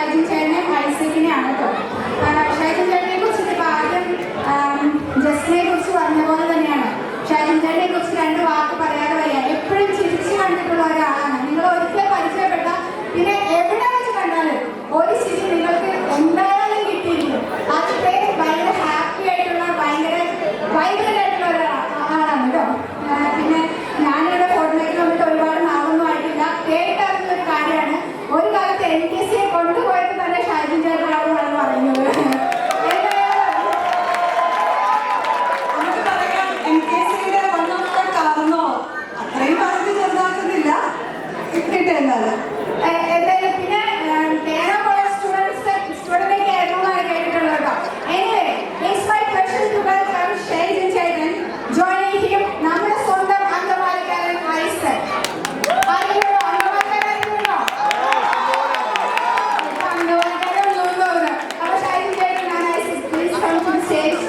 ഷൈജിൻ ചേട്ടനെ ഐസക്കിനെയാണ് കേട്ടോ. ഷൈജിൻ ചേട്ടനെ കുറിച്ച് ഇപ്പം ആദ്യം ജസ്റ്റിനെ കുറിച്ച് പറഞ്ഞ പോലെ തന്നെയാണ്. ഷൈജിൻ ചേട്ടനെ കുറിച്ച് 2 വാക്ക് പറയാതെ വയ്യ. എപ്പോഴും ചിരിച്ച് കണ്ടിട്ടുള്ള ഒരാളാണ്. നിങ്ങൾ ഒരിക്കൽ പരിചയപ്പെട്ട പിന്നെ എവിടെ വെച്ച് കണ്ടാലും ഒരു ചിരി നിങ്ങൾക്ക് എന്തായാലും കിട്ടിയിരിക്കും. അതിൻ്റെ ഭയങ്കര ഹാപ്പി ആയിട്ടുള്ള ഭയങ്കര വൈബ്രന്റ് ആയിട്ടുള്ള ഒരാളാണ് കേട്ടോ. പിന്നെ ഞാനിവിടെ ഫോട്ടോയ്ക്ക് വന്നിട്ട് ഒരുപാട് നാളൊന്നും ആയിട്ടില്ല. കേട്ടറിഞ്ഞ ഒരു കാര്യമാണ്, ഒരു കാലത്ത് NTSC കൊണ്ടുപോയത് തന്നെ ഷൈജിൻ ചേട്ടനാണെന്നാണ് പറയുന്നത്. എന്തായാലും പിന്നെ സ്റ്റുഡന്റൊക്കെ ആയിരുന്നു എന്നാണ് കേട്ടിട്ടുള്ളത് കേട്ടോ. Anyway it's my pleasure to welcome Shyjin ചേട്ടൻ ജോയിനിങ് ഹിം, നമ്മുടെ സ്വന്തം അങ്കമാലിക്കാരൻ ഐസക്. ആരെങ്കിലും അങ്കമാലിക്കാരുണ്ടോ? അങ്കമാലിക്കാരുണ്ടോ? അപ്പോൾ ഷൈജിൻ ചേട്ടൻ and Isaac please come to the stage.